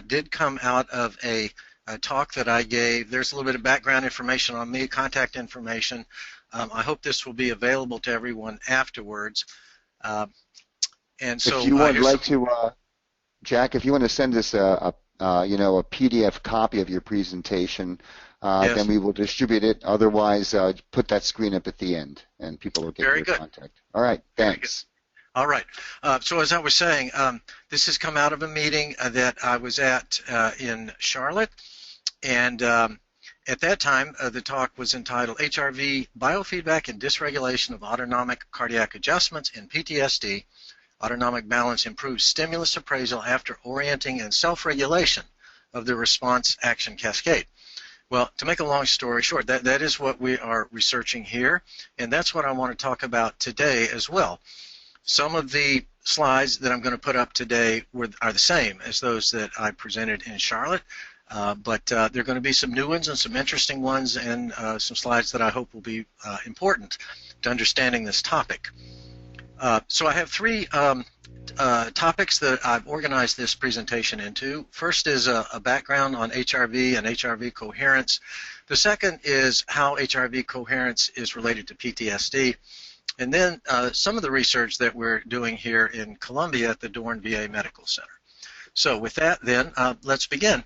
did come out of a talk that I gave. There's a little bit of background information on me, contact information. I hope this will be available to everyone afterwards. And so, if you would like to, Jack, if you want to send us a PDF copy of your presentation, yes. then we will distribute it. Otherwise, put that screen up at the end, and people will get Very your good. contact. All right, thanks. All right. So as I was saying, this has come out of a meeting that I was at in Charlotte, and at that time, the talk was entitled HRV, Biofeedback and Dysregulation of Autonomic Cardiac Adjustments in PTSD. Autonomic balance improves stimulus appraisal after orienting and self-regulation of the response action cascade. Well, to make a long story short, that is what we are researching here, and that's what I want to talk about today as well. Some of the slides that I'm going to put up today are the same as those that I presented in Charlotte, but there are going to be some new ones and some interesting ones, and some slides that I hope will be important to understanding this topic. So I have three topics that I've organized this presentation into. First is a background on HRV and HRV coherence. The second is how HRV coherence is related to PTSD. And then some of the research that we're doing here in Columbia at the Dorn VA Medical Center. So with that, then, let's begin.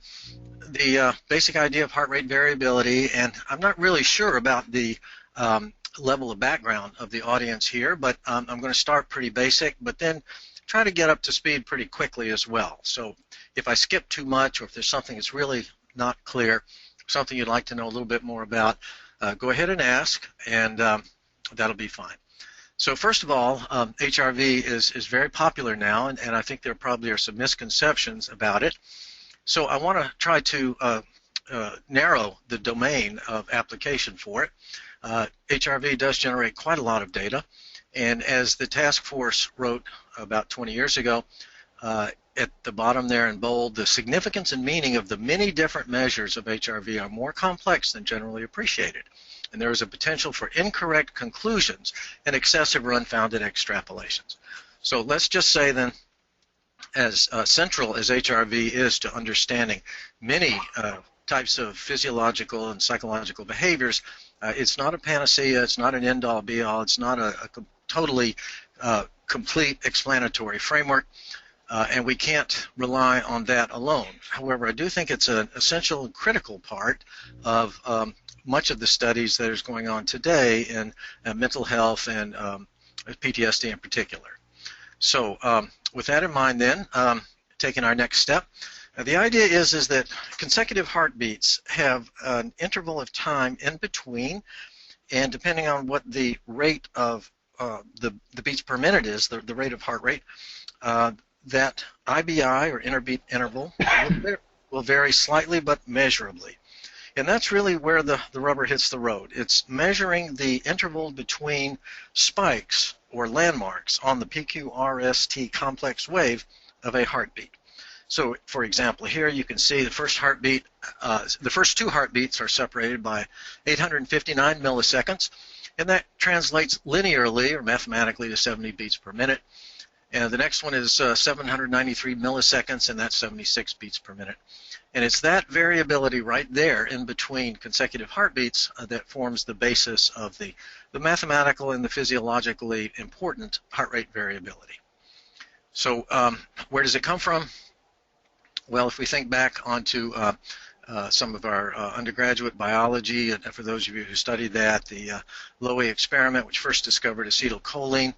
The basic idea of heart rate variability, and I'm not really sure about the level of background of the audience here, but I'm going to start pretty basic, but then try to get up to speed pretty quickly as well. So if I skip too much, or if there's something that's really not clear, something you'd like to know a little bit more about, go ahead and ask, and that'll be fine. So first of all, HRV is very popular now, and I think there probably are some misconceptions about it. So I want to try to narrow the domain of application for it. HRV does generate quite a lot of data, and as the task force wrote about 20 years ago, at the bottom there in bold, the significance and meaning of the many different measures of HRV are more complex than generally appreciated, and there is a potential for incorrect conclusions and excessive or unfounded extrapolations. So let's just say then, as central as HRV is to understanding many types of physiological and psychological behaviors, it's not a panacea, it's not an end-all be-all, it's not a totally complete explanatory framework, and we can't rely on that alone. However, I do think it's an essential and critical part of much of the studies that is going on today in mental health and PTSD in particular. So with that in mind then, taking our next step, the idea is that consecutive heartbeats have an interval of time in between, and depending on what the rate of the beats per minute is, the rate of heart rate, that IBI, or interbeat interval, will vary slightly but measurably. And that's really where the rubber hits the road. It's measuring the interval between spikes or landmarks on the PQRST complex wave of a heartbeat. So, for example, here you can see the first heartbeat, the first two heartbeats are separated by 859 milliseconds, and that translates linearly or mathematically to 70 beats per minute. And the next one is 793 milliseconds, and that's 76 beats per minute. And it's that variability right there in between consecutive heartbeats that forms the basis of the mathematical and the physiologically important heart rate variability. So where does it come from? Well, if we think back onto some of our undergraduate biology, and for those of you who studied that, the Lowy experiment, which first discovered acetylcholine.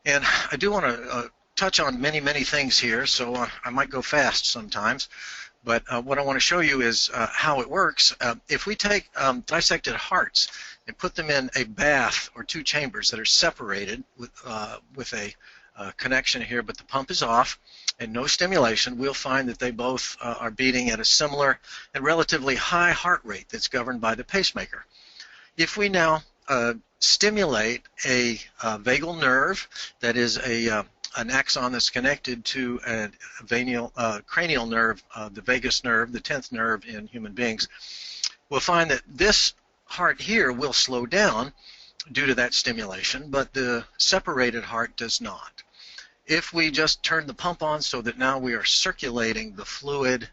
And I do want to touch on many, many things here, so I might go fast sometimes. But what I want to show you is how it works. If we take dissected hearts and put them in a bath or two chambers that are separated with a connection here, but the pump is off and no stimulation, we'll find that they both are beating at a similar and relatively high heart rate that's governed by the pacemaker. If we now stimulate a vagal nerve, that is an axon that's connected to a cranial nerve, the vagus nerve, the 10th nerve in human beings, we'll find that this heart here will slow down due to that stimulation, but the separated heart does not. If we just turn the pump on so that now we are circulating the fluid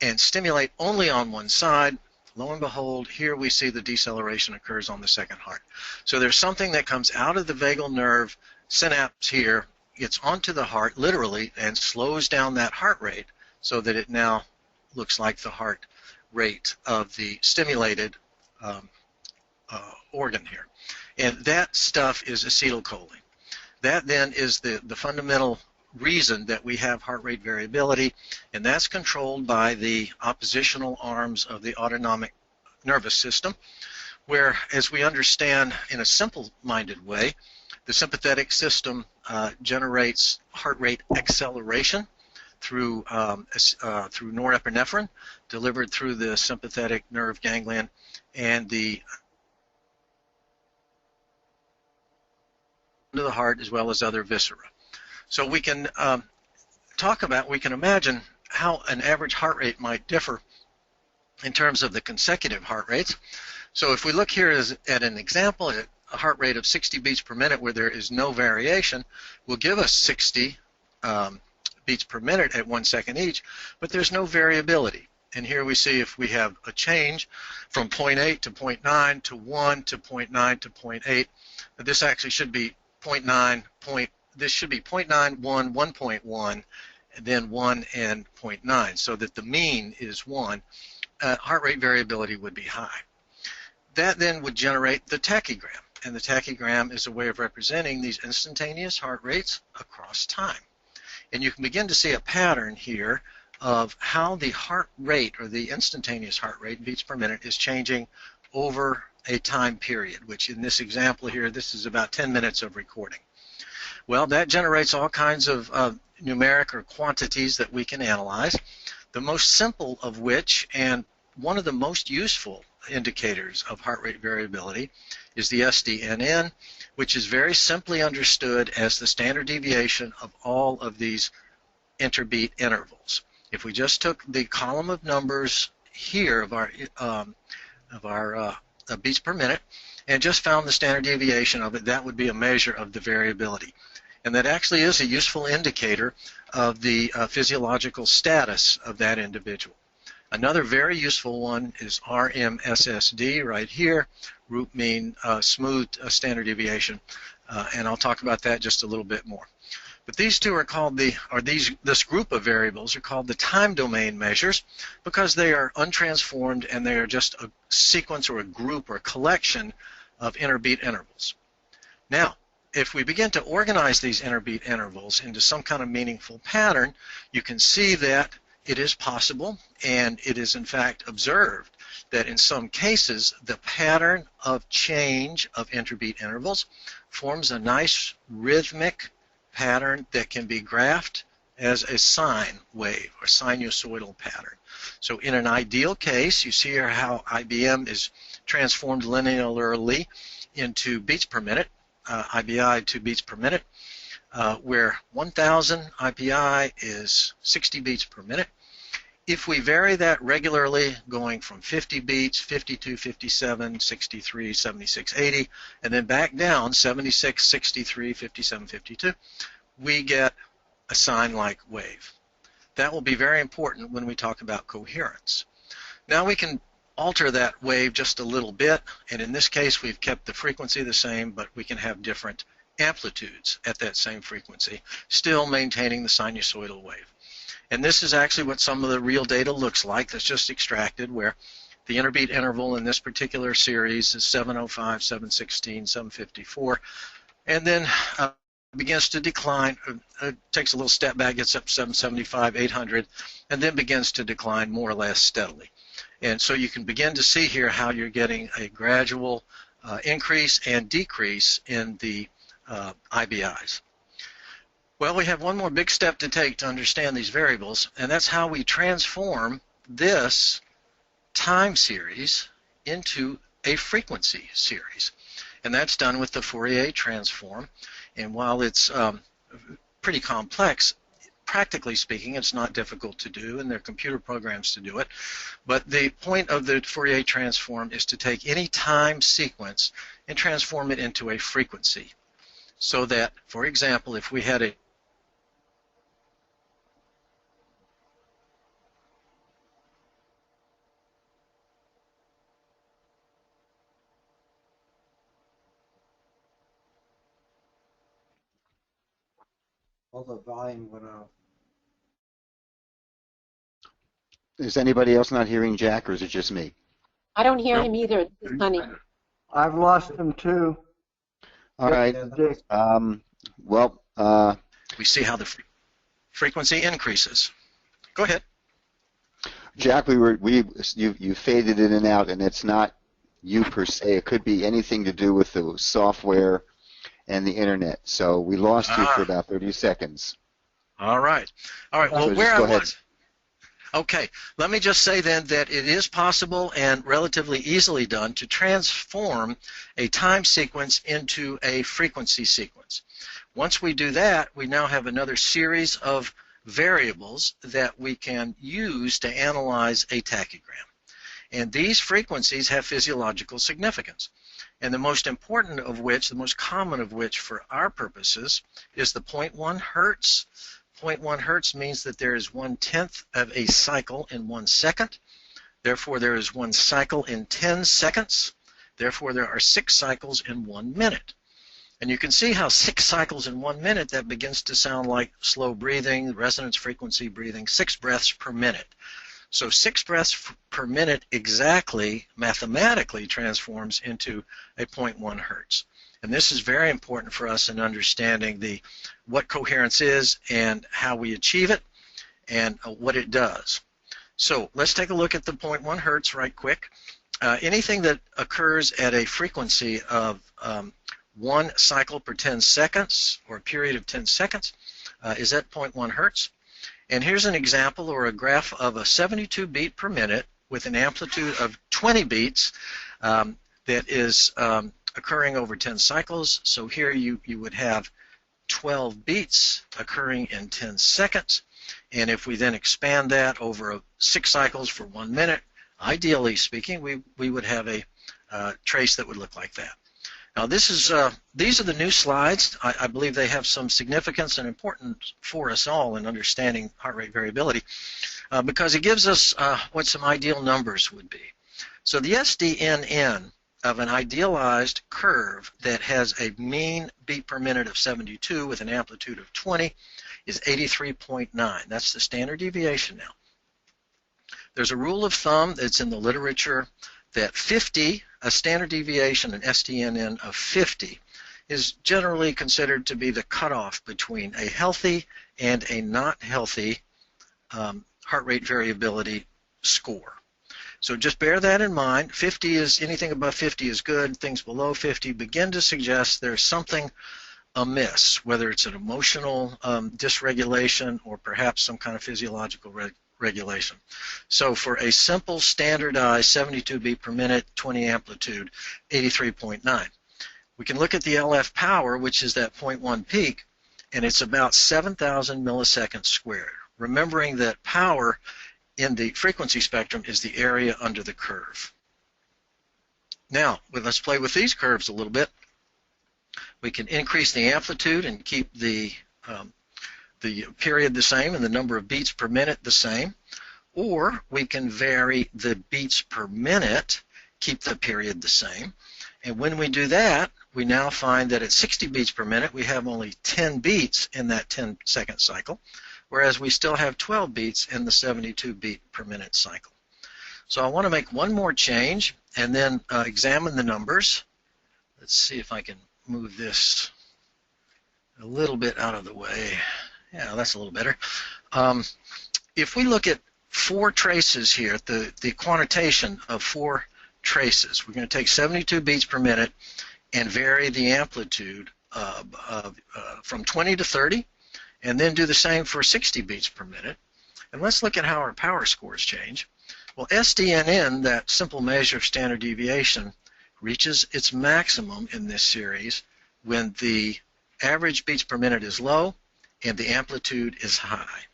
and stimulate only on one side, lo and behold, here we see the deceleration occurs on the second heart. So there's something that comes out of the vagal nerve synapse here, gets onto the heart literally, and slows down that heart rate so that it now looks like the heart rate of the stimulated organ here. And that stuff is acetylcholine. That then is the fundamental reason that we have heart rate variability, and that's controlled by the oppositional arms of the autonomic nervous system, where, as we understand in a simple-minded way, the sympathetic system generates heart rate acceleration through norepinephrine delivered through the sympathetic nerve ganglion, and the to the heart as well as other viscera. So we can we can imagine how an average heart rate might differ in terms of the consecutive heart rates. So if we look here at an example, a heart rate of 60 beats per minute where there is no variation will give us 60 beats per minute at 1 second each, but there's no variability. And here we see if we have a change from 0.8 to 0.9 to 1 to 0.9 to 0.8, this actually should be 0.9, this should be 0.9, 1, 1.1, and then 1 and 0.9, so that the mean is 1. Heart rate variability would be high. That then would generate the tachygram, and the tachygram is a way of representing these instantaneous heart rates across time. And you can begin to see a pattern here of how the heart rate, or the instantaneous heart rate, beats per minute, is changing over a time period, which in this example here, this is about 10 minutes of recording. Well, that generates all kinds of numeric or quantities that we can analyze, the most simple of which, and one of the most useful indicators of heart rate variability, is the SDNN, which is very simply understood as the standard deviation of all of these interbeat intervals. If we just took the column of numbers here of our beats per minute and just found the standard deviation of it, that would be a measure of the variability. And that actually is a useful indicator of the physiological status of that individual. Another very useful one is RMSSD right here, root mean smooth standard deviation, and I'll talk about that just a little bit more. But these two are called this group of variables are called the time domain measures because they are untransformed and they are just a sequence or a group or a collection of interbeat intervals. Now, if we begin to organize these interbeat intervals into some kind of meaningful pattern, you can see that it is possible, and it is in fact observed, that in some cases the pattern of change of interbeat intervals forms a nice rhythmic pattern that can be graphed as a sine wave or sinusoidal pattern. So in an ideal case, you see here how IBM is transformed linearly into beats per minute, IBI to beats per minute, where 1,000 IPI is 60 beats per minute. If we vary that regularly, going from 50 beats, 52, 57, 63, 76, 80, and then back down, 76, 63, 57, 52, we get a sine-like wave. That will be very important when we talk about coherence. Now we can alter that wave just a little bit, and in this case we've kept the frequency the same, but we can have different amplitudes at that same frequency, still maintaining the sinusoidal wave. And this is actually what some of the real data looks like that's just extracted, where the interbeat interval in this particular series is 705, 716, 754, and then begins to decline, takes a little step back, gets up 775, 800, and then begins to decline more or less steadily. And so you can begin to see here how you're getting a gradual increase and decrease in the IBIs. Well, we have one more big step to take to understand these variables, and that's how we transform this time series into a frequency series. And that's done with the Fourier transform. And while it's pretty complex, practically speaking, it's not difficult to do, and there are computer programs to do it. But the point of the Fourier transform is to take any time sequence and transform it into a frequency. So that, for example, if we had a All the volume went off. Is anybody else not hearing Jack, or is it just me? I don't hear Nope. him either. This is Honey. I've lost him too. All right. Dick. Well, We see how the frequency increases. Go ahead. Jack, you faded in and out, and it's not you per se. It could be anything to do with the software and the internet. So we lost you for about 30 seconds. All right. All right. Well, So where just I go ahead. was. Okay. Let me just say then that it is possible and relatively easily done to transform a time sequence into a frequency sequence. Once we do that, we now have another series of variables that we can use to analyze a tachygram. And these frequencies have physiological significance. And the most important of which, the most common of which for our purposes, is the 0.1 hertz. 0.1 hertz means that there is 1/10 of a cycle in 1 second. Therefore, there is 1 cycle in 10 seconds. Therefore, there are 6 cycles in 1 minute. And you can see how 6 cycles in 1 minute, that begins to sound like slow breathing, resonance frequency breathing, 6 breaths per minute. So 6 breaths per minute exactly, mathematically, transforms into a 0.1 hertz. And this is very important for us in understanding what coherence is and how we achieve it and what it does. So let's take a look at the 0.1 hertz right quick. Anything that occurs at a frequency of 1 cycle per 10 seconds, or a period of 10 seconds, is at 0.1 hertz. And here's an example or a graph of a 72 beat per minute with an amplitude of 20 beats that is occurring over 10 cycles. So here you would have 12 beats occurring in 10 seconds. And if we then expand that over 6 cycles for 1 minute, ideally speaking, we would have a trace that would look like that. Now these are the new slides. I believe they have some significance and importance for us all in understanding heart rate variability because it gives us what some ideal numbers would be. So the SDNN of an idealized curve that has a mean beat per minute of 72 with an amplitude of 20 is 83.9. That's the standard deviation now. There's a rule of thumb that's in the literature that 50, a standard deviation, an SDNN of 50, is generally considered to be the cutoff between a healthy and a not healthy heart rate variability score. So just bear that in mind. 50 is, anything above 50 is good. Things below 50 begin to suggest there's something amiss, whether it's an emotional dysregulation or perhaps some kind of physiological regulation. So for a simple standardized 72 beat per minute, 20 amplitude, 83.9. We can look at the LF power, which is that 0.1 peak, and it's about 7,000 milliseconds squared. Remembering that power in the frequency spectrum is the area under the curve. Now, let's play with these curves a little bit. We can increase the amplitude and keep the period the same and the number of beats per minute the same, or we can vary the beats per minute, keep the period the same, and when we do that, we now find that at 60 beats per minute we have only 10 beats in that 10-second cycle, whereas we still have 12 beats in the 72 beat per minute cycle. So I want to make one more change and then examine the numbers. Let's see if I can move this a little bit out of the way. Yeah, that's a little better. If we look at 4 traces here, the quantitation of 4 traces, we're going to take 72 beats per minute and vary the amplitude from 20 to 30, and then do the same for 60 beats per minute. And let's look at how our power scores change. Well, SDNN, that simple measure of standard deviation, reaches its maximum in this series when the average beats per minute is low and the amplitude is high.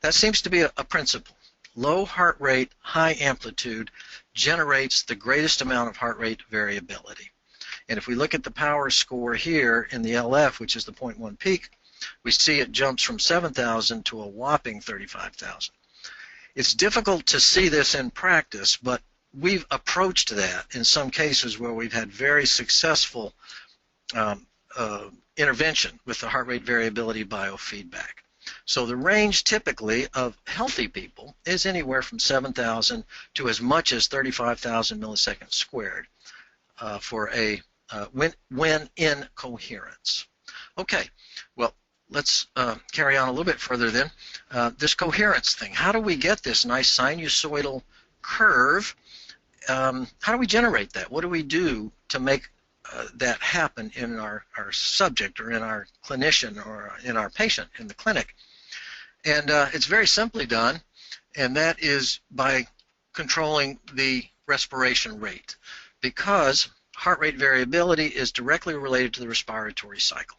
That seems to be a principle. Low heart rate, high amplitude generates the greatest amount of heart rate variability. And if we look at the power score here in the LF, which is the 0.1 peak, we see it jumps from 7,000 to a whopping 35,000. It's difficult to see this in practice, but we've approached that in some cases where we've had very successful intervention with the heart rate variability biofeedback. So the range typically of healthy people is anywhere from 7,000 to as much as 35,000 milliseconds squared for a when in coherence. Okay, well, let's carry on a little bit further then. This coherence thing, how do we get this nice sinusoidal curve? How do we generate that? What do we do to make that happen in our subject or in our clinician or in our patient in the clinic? And it's very simply done, and that is by controlling the respiration rate, because heart rate variability is directly related to the respiratory cycle.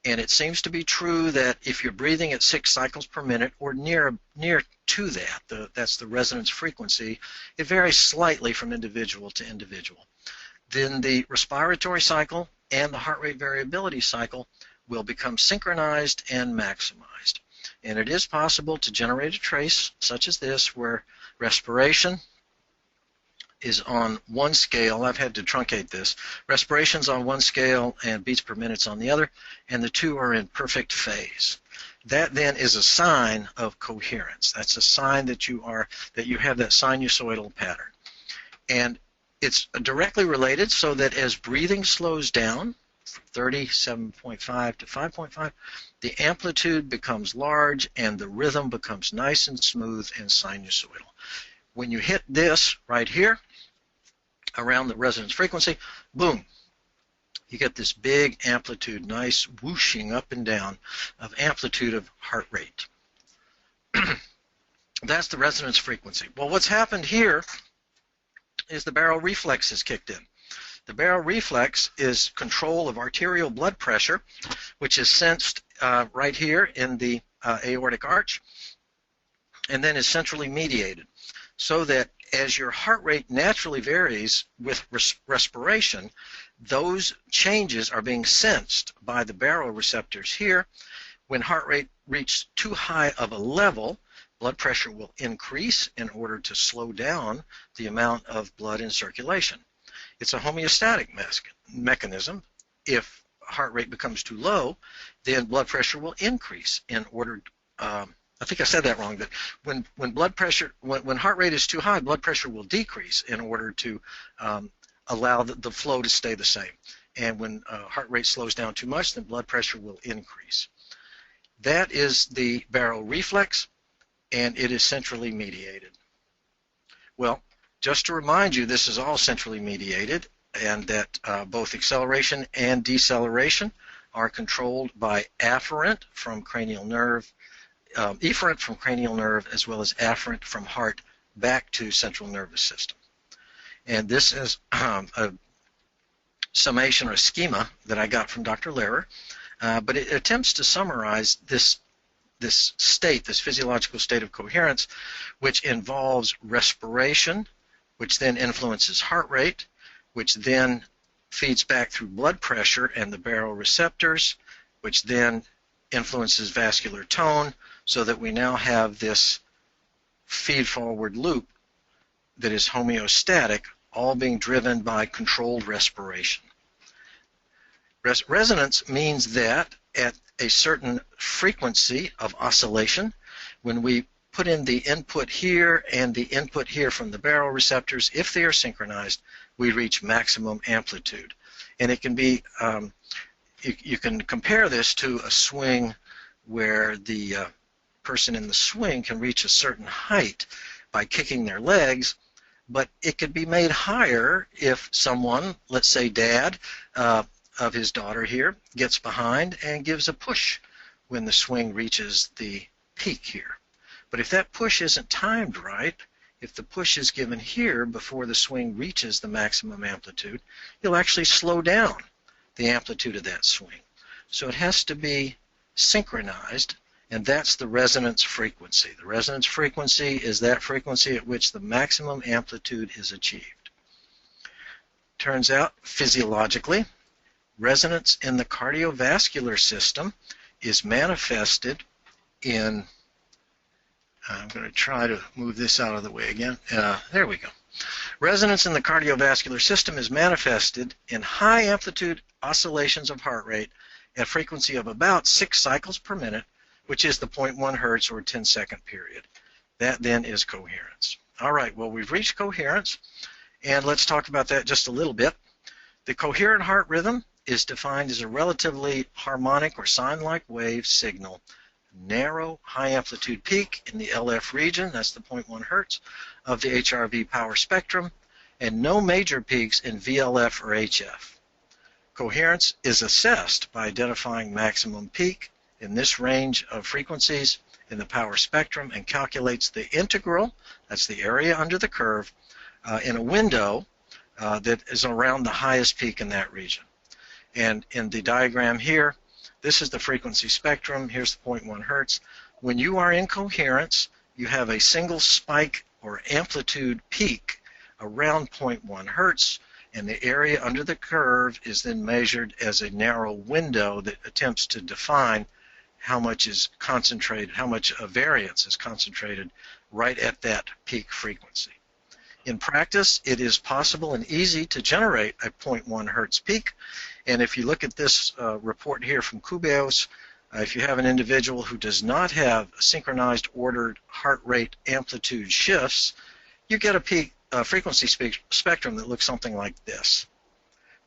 And it seems to be true that if you're breathing at 6 cycles per minute or near to that, that's the resonance frequency, it varies slightly from individual to individual. Then the respiratory cycle and the heart rate variability cycle will become synchronized and maximized. And it is possible to generate a trace such as this where respiration is on one scale. I've had to truncate this. Respiration's on one scale and beats per minute's on the other, and the two are in perfect phase. That then is a sign of coherence. That's a sign that you have that sinusoidal pattern. And it's directly related so that as breathing slows down from 37.5 to 5.5, the amplitude becomes large and the rhythm becomes nice and smooth and sinusoidal. When you hit this right here, around the resonance frequency, boom, you get this big amplitude, nice whooshing up and down of amplitude of heart rate. That's the resonance frequency. Well, what's happened here is the barrel reflex has kicked in. The barrel reflex is control of arterial blood pressure, which is sensed right here in the aortic arch, and then is centrally mediated, so that as your heart rate naturally varies with respiration, those changes are being sensed by the baroreceptors here. When heart rate reaches too high of a level, blood pressure will increase in order to slow down the amount of blood in circulation. It's a homeostatic mechanism. If heart rate becomes too low, then blood pressure will increase in order I think I said that wrong, but when heart rate is too high, blood pressure will decrease in order to allow the flow to stay the same. And when heart rate slows down too much, then blood pressure will increase. That is the barrel reflex, and it is centrally mediated. Well, just to remind you, this is all centrally mediated, and that both acceleration and deceleration are controlled by afferent from cranial nerve, efferent from cranial nerve, as well as afferent from heart back to central nervous system. And this is a summation or a schema that I got from Dr. Lehrer, but it attempts to summarize this state, this physiological state of coherence, which involves respiration, which then influences heart rate, which then feeds back through blood pressure and the baroreceptors, which then influences vascular tone, so that we now have this feed-forward loop that is homeostatic, all being driven by controlled respiration. Resonance means that at a certain frequency of oscillation, when we put in the input here and the input here from the baroreceptors, if they are synchronized, we reach maximum amplitude. And it can be, you can compare this to a swing where the person in the swing can reach a certain height by kicking their legs, but it could be made higher if someone, let's say Dad of his daughter here, gets behind and gives a push when the swing reaches the peak here. But if that push isn't timed right, if the push is given here before the swing reaches the maximum amplitude, you'll actually slow down the amplitude of that swing. So it has to be synchronized, and that's the resonance frequency. The resonance frequency is that frequency at which the maximum amplitude is achieved. Turns out, physiologically, resonance in the cardiovascular system is manifested in, I'm going to try to move this out of the way again. There we go. Resonance in the cardiovascular system is manifested in high amplitude oscillations of heart rate at frequency of about 6 cycles per minute, which is the 0.1 hertz or 10-second period. That then is coherence. All right, well, we've reached coherence, and let's talk about that just a little bit. The coherent heart rhythm is defined as a relatively harmonic or sine-like wave signal, narrow high-amplitude peak in the LF region, that's the 0.1 hertz, of the HRV power spectrum, and no major peaks in VLF or HF. Coherence is assessed by identifying maximum peak in this range of frequencies in the power spectrum and calculates the integral, that's the area under the curve, in a window that is around the highest peak in that region. And in the diagram here, this is the frequency spectrum. Here's the 0.1 hertz. When you are in coherence, you have a single spike or amplitude peak around 0.1 hertz, and the area under the curve is then measured as a narrow window that attempts to define how much is concentrated, how much variance is concentrated right at that peak frequency. In practice, it is possible and easy to generate a 0.1 hertz peak, and if you look at this report here from Kubios, if you have an individual who does not have synchronized ordered heart rate amplitude shifts, you get a peak frequency spectrum that looks something like this.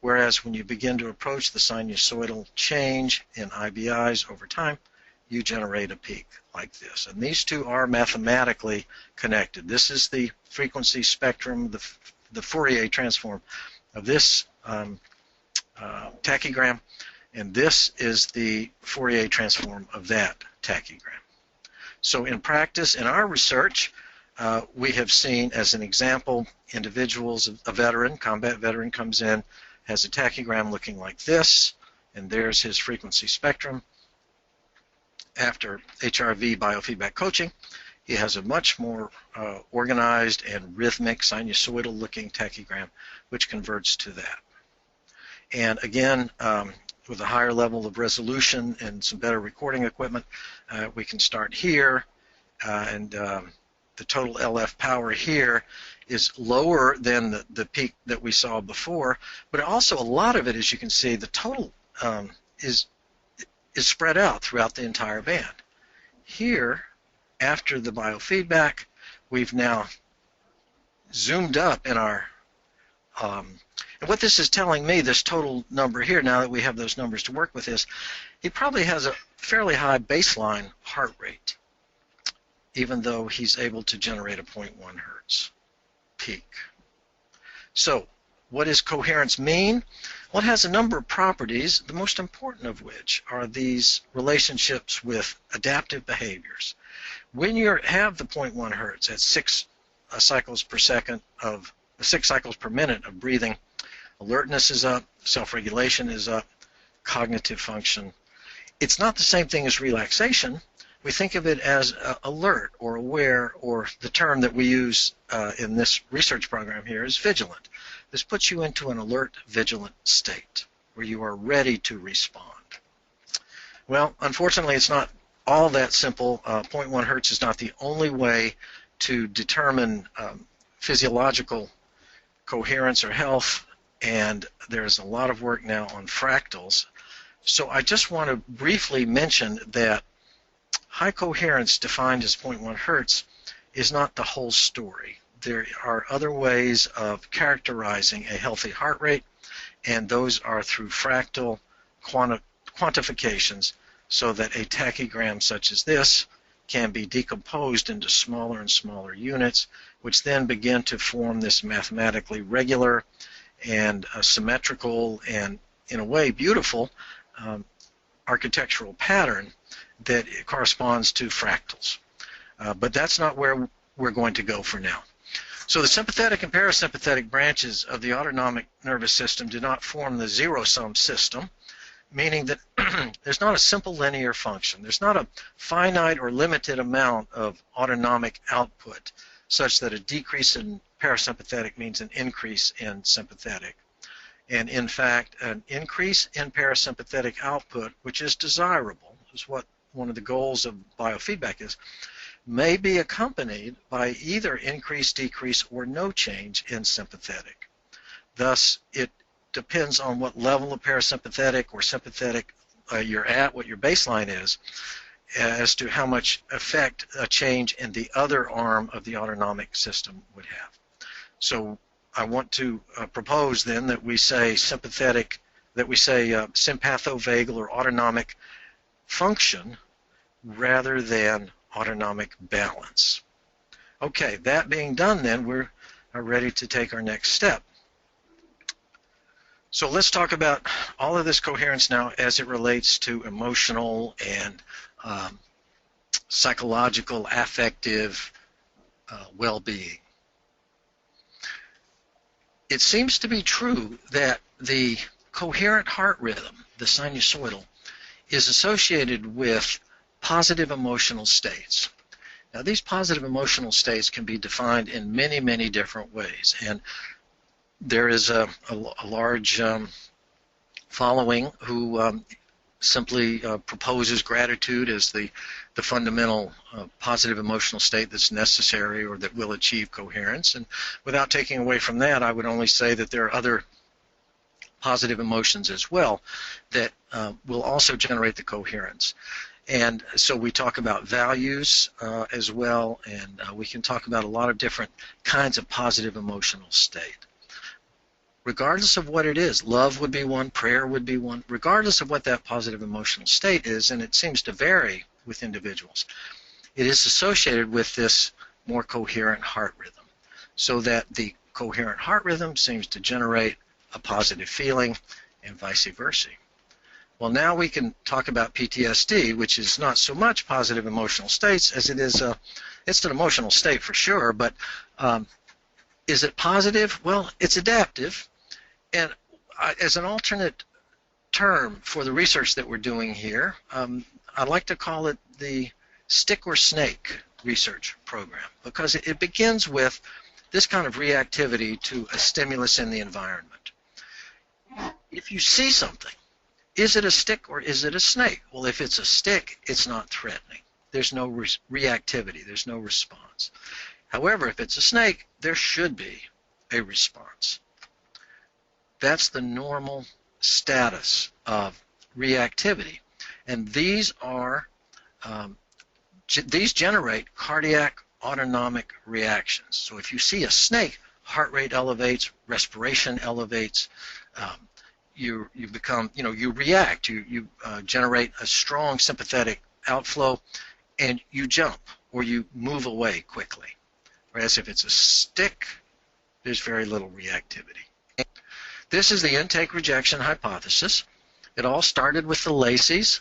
Whereas when you begin to approach the sinusoidal change in IBIs over time, you generate a peak like this. And these two are mathematically connected. This is the frequency spectrum, the Fourier transform of this tachygram, and this is the Fourier transform of that tachygram. So in practice, in our research, we have seen, as an example, individuals, a veteran, combat veteran comes in, has a tachygram looking like this, and there's his frequency spectrum. After HRV biofeedback coaching, he has a much more organized and rhythmic sinusoidal-looking tachygram, which converts to that. And again, with a higher level of resolution and some better recording equipment, we can start here, and the total LF power here is lower than the peak that we saw before, but also a lot of it, as you can see, the total is spread out throughout the entire band. Here, after the biofeedback, we've now zoomed up in our, and what this is telling me, this total number here, now that we have those numbers to work with, is he probably has a fairly high baseline heart rate, even though he's able to generate a 0.1 hertz peak. So, what does coherence mean? Well, it has a number of properties, the most important of which are these relationships with adaptive behaviors. When you have the 0.1 hertz at 6 cycles per second of 6 cycles per minute of breathing, alertness is up, self-regulation is up, cognitive function. It's not the same thing as relaxation. We think of it as alert or aware, or the term that we use in this research program here is vigilant. This puts you into an alert, vigilant state where you are ready to respond. Well, unfortunately, it's not all that simple. 0.1 hertz is not the only way to determine physiological coherence or health, and there's a lot of work now on fractals. So I just want to briefly mention that high coherence, defined as 0.1 hertz, is not the whole story. There are other ways of characterizing a healthy heart rate, and those are through fractal quantifications, so that a tachygram such as this can be decomposed into smaller and smaller units, which then begin to form this mathematically regular and symmetrical and, in a way, beautiful architectural pattern that corresponds to fractals. But that's not where we're going to go for now. So the sympathetic and parasympathetic branches of the autonomic nervous system do not form the zero-sum system, meaning that there's not a simple linear function. There's not a finite or limited amount of autonomic output such that a decrease in parasympathetic means an increase in sympathetic. And in fact, an increase in parasympathetic output, which is desirable, is what one of the goals of biofeedback is, may be accompanied by either increase, decrease, or no change in sympathetic. Thus, it depends on what level of parasympathetic or sympathetic you're at, what your baseline is, as to how much effect a change in the other arm of the autonomic system would have. So I want to propose then that we say sympathetic, that we say sympathovagal or autonomic function rather than autonomic balance. Okay, that being done then, we're ready to take our next step. So let's talk about all of this coherence now as it relates to emotional and psychological, affective well-being. It seems to be true that the coherent heart rhythm, the sinusoidal, is associated with positive emotional states. Now, these positive emotional states can be defined in many, many different ways, and there is a large following who simply proposes gratitude as the fundamental positive emotional state that's necessary or that will achieve coherence. And without taking away from that, I would only say that there are other positive emotions as well that will also generate the coherence. And so we talk about values as well, and we can talk about a lot of different kinds of positive emotional state. Regardless of what it is, love would be one, prayer would be one, regardless of what that positive emotional state is, and it seems to vary with individuals, it is associated with this more coherent heart rhythm, so that the coherent heart rhythm seems to generate a positive feeling and vice versa. Well, now we can talk about PTSD, which is not so much positive emotional states as it is it's an emotional state for sure, but is it positive? Well, it's adaptive. And as an alternate term for the research that we're doing here, I like to call it the stick or snake research program, because it begins with this kind of reactivity to a stimulus in the environment. If you see something, is it a stick or is it a snake? Well, if it's a stick, it's not threatening. There's no reactivity. There's no response. However, if it's a snake, there should be a response. That's the normal status of reactivity. And these generate cardiac autonomic reactions. So if you see a snake, heart rate elevates, respiration elevates, you become, you react, you generate a strong sympathetic outflow, and you jump or you move away quickly. Whereas if it's a stick, there's very little reactivity. This is the intake rejection hypothesis. It all started with the Lacey's,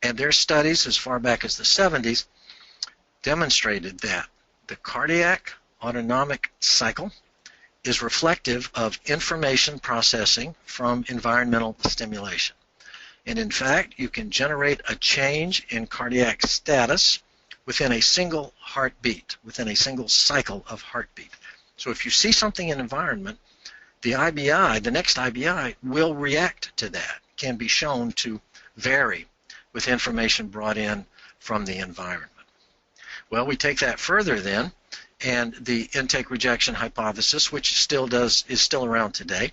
and their studies as far back as the 70s demonstrated that the cardiac autonomic cycle is reflective of information processing from environmental stimulation. And in fact, you can generate a change in cardiac status within a single heartbeat, within a single cycle of heartbeat. So if you see something in environment, the IBI, the next IBI, will react to that, can be shown to vary with information brought in from the environment. Well, we take that further then, and the intake rejection hypothesis, which is still around today,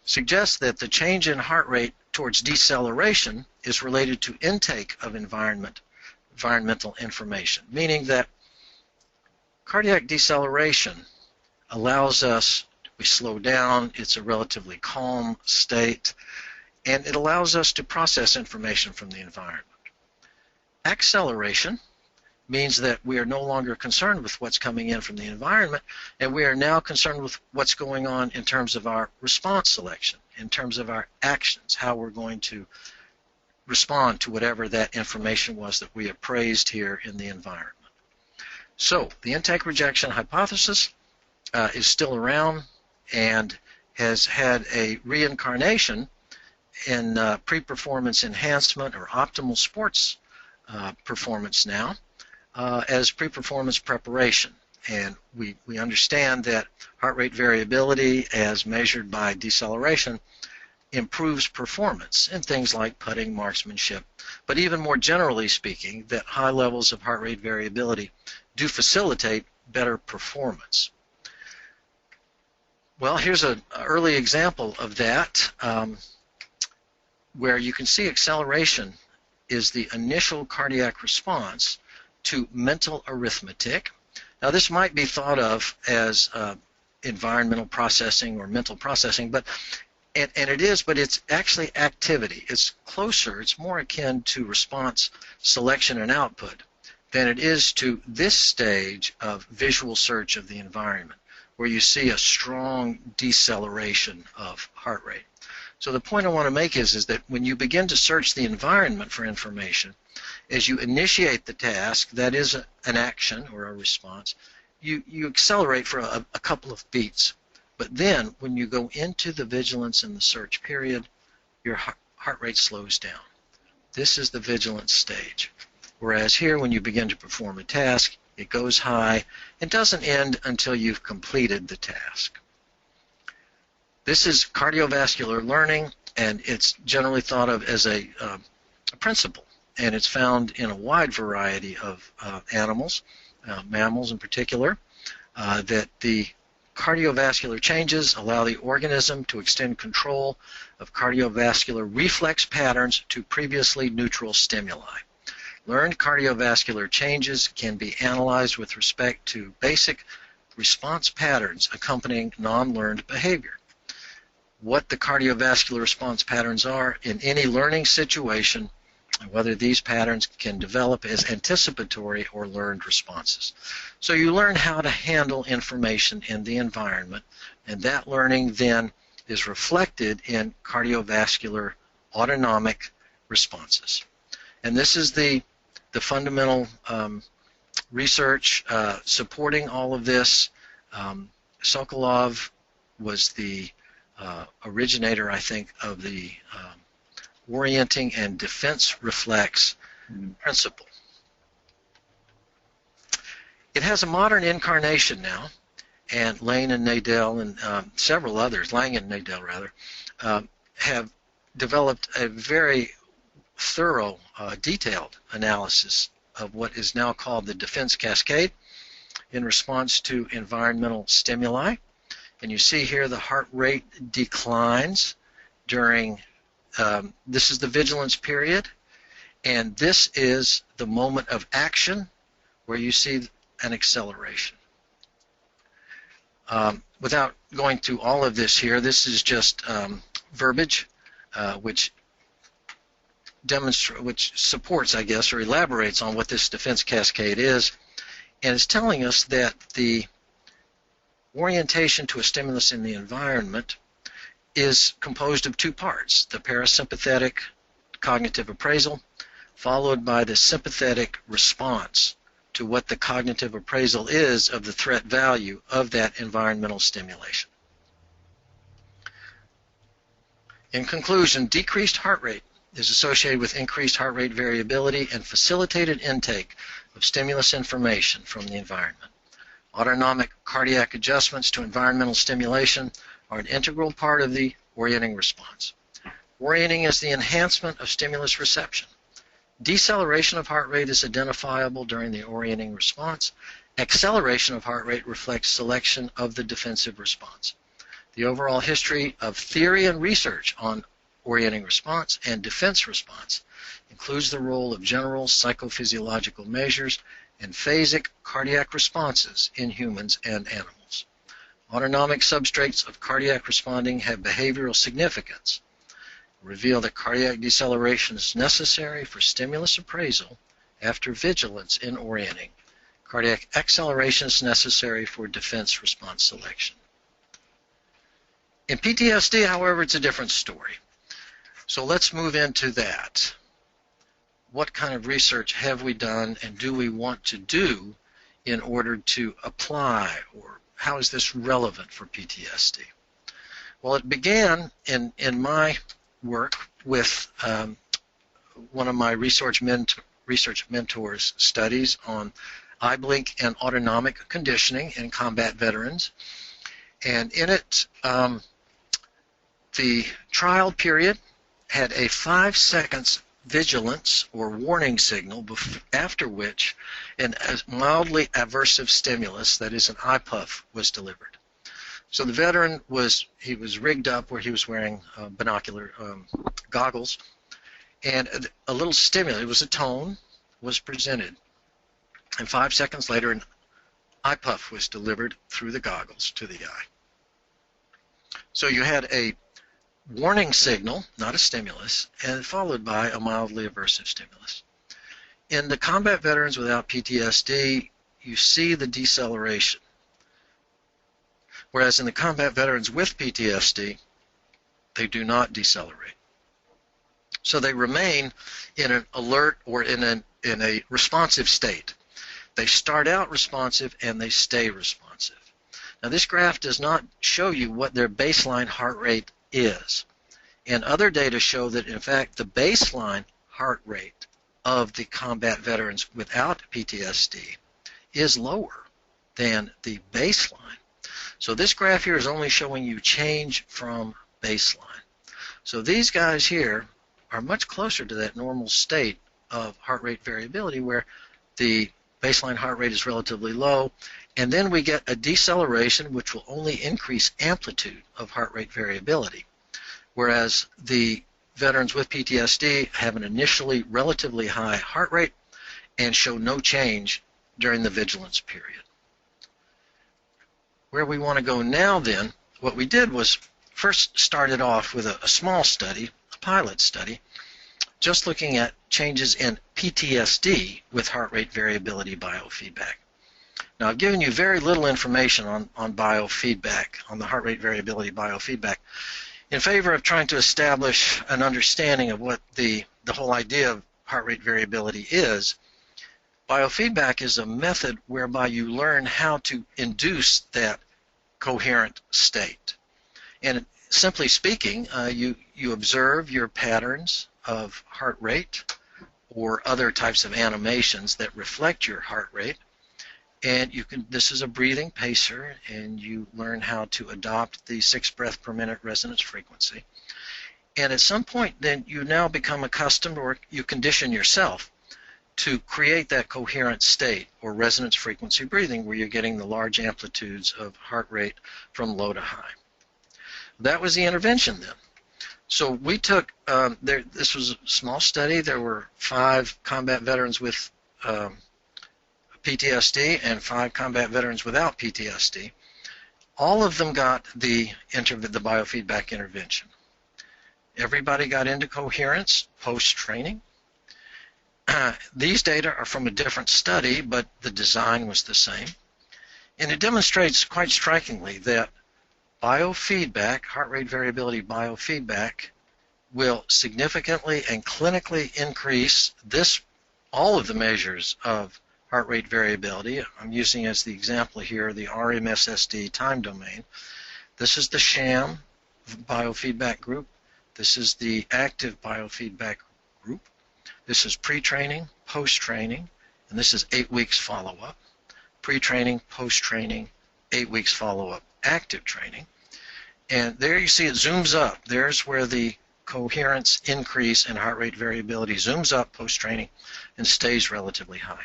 suggests that the change in heart rate towards deceleration is related to intake of environmental information, meaning that cardiac deceleration allows us, we slow down, it's a relatively calm state, and it allows us to process information from the environment. Acceleration means that we are no longer concerned with what's coming in from the environment, and we are now concerned with what's going on in terms of our response selection, in terms of our actions, how we're going to respond to whatever that information was that we appraised here in the environment. So the intake rejection hypothesis is still around and has had a reincarnation in pre-performance enhancement or optimal sports performance now as pre-performance preparation. And we understand that heart rate variability as measured by deceleration improves performance in things like putting, marksmanship, but even more generally speaking, that high levels of heart rate variability do facilitate better performance. Well, here's an early example of that, where you can see acceleration is the initial cardiac response to mental arithmetic. Now, this might be thought of as environmental processing or mental processing, but and it is, but it's actually activity. It's closer, it's more akin to response selection and output than it is to this stage of visual search of the environment, where you see a strong deceleration of heart rate. So the point I want to make is that when you begin to search the environment for information, as you initiate the task, that is an action or a response, you accelerate for a couple of beats. But then when you go into the vigilance and the search period, your heart rate slows down. This is the vigilance stage. Whereas here, when you begin to perform a task, it goes high and doesn't end until you've completed the task. This is cardiovascular learning, and it's generally thought of as a principle, and it's found in a wide variety of animals, mammals in particular, that the cardiovascular changes allow the organism to extend control of cardiovascular reflex patterns to previously neutral stimuli. Learned cardiovascular changes can be analyzed with respect to basic response patterns accompanying non-learned behavior. What the cardiovascular response patterns are in any learning situation, and whether these patterns can develop as anticipatory or learned responses. So you learn how to handle information in the environment, and that learning then is reflected in cardiovascular autonomic responses. And this is the fundamental research supporting all of this. Sokolov was the originator, I think, of the orienting and defense reflex principle. It has a modern incarnation now, and Lang and Nadel and several others, Lang and Nadel rather, have developed a very thorough, detailed analysis of what is now called the defense cascade in response to environmental stimuli. And you see here the heart rate declines during, this is the vigilance period, and this is the moment of action where you see an acceleration. Without going through all of this here, this is just verbiage which supports, I guess, or elaborates on what this defense cascade is, and it's telling us that the orientation to a stimulus in the environment is composed of two parts: the parasympathetic cognitive appraisal, followed by the sympathetic response to what the cognitive appraisal is of the threat value of that environmental stimulation. In conclusion, decreased heart rate is associated with increased heart rate variability and facilitated intake of stimulus information from the environment. Autonomic cardiac adjustments to environmental stimulation are an integral part of the orienting response. Orienting is the enhancement of stimulus reception. Deceleration of heart rate is identifiable during the orienting response. Acceleration of heart rate reflects selection of the defensive response. The overall history of theory and research on orienting response and defense response includes the role of general psychophysiological measures and phasic cardiac responses in humans and animals. Autonomic substrates of cardiac responding have behavioral significance. Reveal that cardiac deceleration is necessary for stimulus appraisal after vigilance in orienting. Cardiac acceleration is necessary for defense response selection. In PTSD, however, it's a different story. So let's move into that. What kind of research have we done and do we want to do in order to apply, or how is this relevant for PTSD? Well, it began in my work with one of my research mentors' studies on eye blink and autonomic conditioning in combat veterans. And in it, The trial period had a 5 seconds vigilance or warning signal, after which a mildly aversive stimulus, that is an eye puff, was delivered. So the veteran was rigged up where he was wearing binocular goggles, and a little stimulus, it was a tone, was presented. And 5 seconds later, an eye puff was delivered through the goggles to the eye. So you had a warning signal, not a stimulus, and followed by a mildly aversive stimulus. In the combat veterans without PTSD, you see the deceleration. Whereas in the combat veterans with PTSD, they do not decelerate. So they remain in an alert or in a responsive state. They start out responsive and they stay responsive. Now this graph does not show you what their baseline heart rate is. And other data show that, in fact, the baseline heart rate of the combat veterans without PTSD is lower than the baseline. So this graph here is only showing you change from baseline. So these guys here are much closer to that normal state of heart rate variability where the baseline heart rate is relatively low, and then we get a deceleration which will only increase amplitude of heart rate variability, whereas the veterans with PTSD have an initially relatively high heart rate and show no change during the vigilance period. Where we want to go now then, what we did was first started off with a small study, a pilot study, just looking at changes in PTSD with heart rate variability biofeedback. Now I've given you very little information on biofeedback, on the heart rate variability biofeedback, in favor of trying to establish an understanding of what the whole idea of heart rate variability is. Biofeedback is a method whereby you learn how to induce that coherent state. And simply speaking, you observe your patterns of heart rate or other types of animations that reflect your heart rate, and this is a breathing pacer, and you learn how to adopt the 6 breath per minute resonance frequency. And at some point then you now become accustomed, or you condition yourself to create that coherent state or resonance frequency breathing where you're getting the large amplitudes of heart rate from low to high. That was the intervention then. So we took, this was a small study. There were 5 combat veterans with PTSD and 5 combat veterans without PTSD. All of them got the biofeedback intervention. Everybody got into coherence post-training. These data are from a different study, but the design was the same. And it demonstrates quite strikingly that biofeedback, heart rate variability biofeedback, will significantly and clinically increase all of the measures of heart rate variability. I'm using as the example here the RMSSD time domain. This is the sham biofeedback group. This is the active biofeedback group. This is pre-training, post-training, and this is 8 weeks follow-up. Pre-training, post-training, 8 weeks follow-up, active training. And there you see it zooms up. There's where the coherence increase in heart rate variability zooms up post-training and stays relatively high.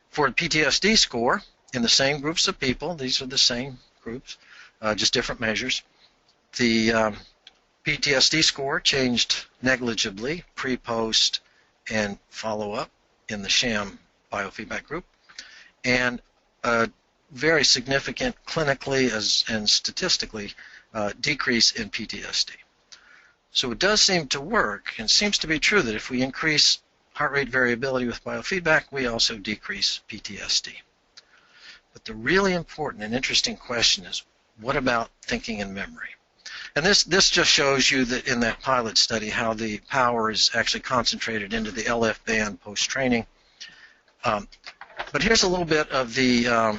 For the PTSD score, in the same groups of people, these are the same groups, just different measures, the PTSD score changed negligibly pre, post, and follow-up in the sham biofeedback group, and a very significant clinically and statistically decrease in PTSD. So it does seem to work, and seems to be true that if we increase heart rate variability with biofeedback, we also decrease PTSD. But the really important and interesting question is, what about thinking and memory? And this just shows you that in that pilot study how the power is actually concentrated into the LF band post-training. But here's a little bit of the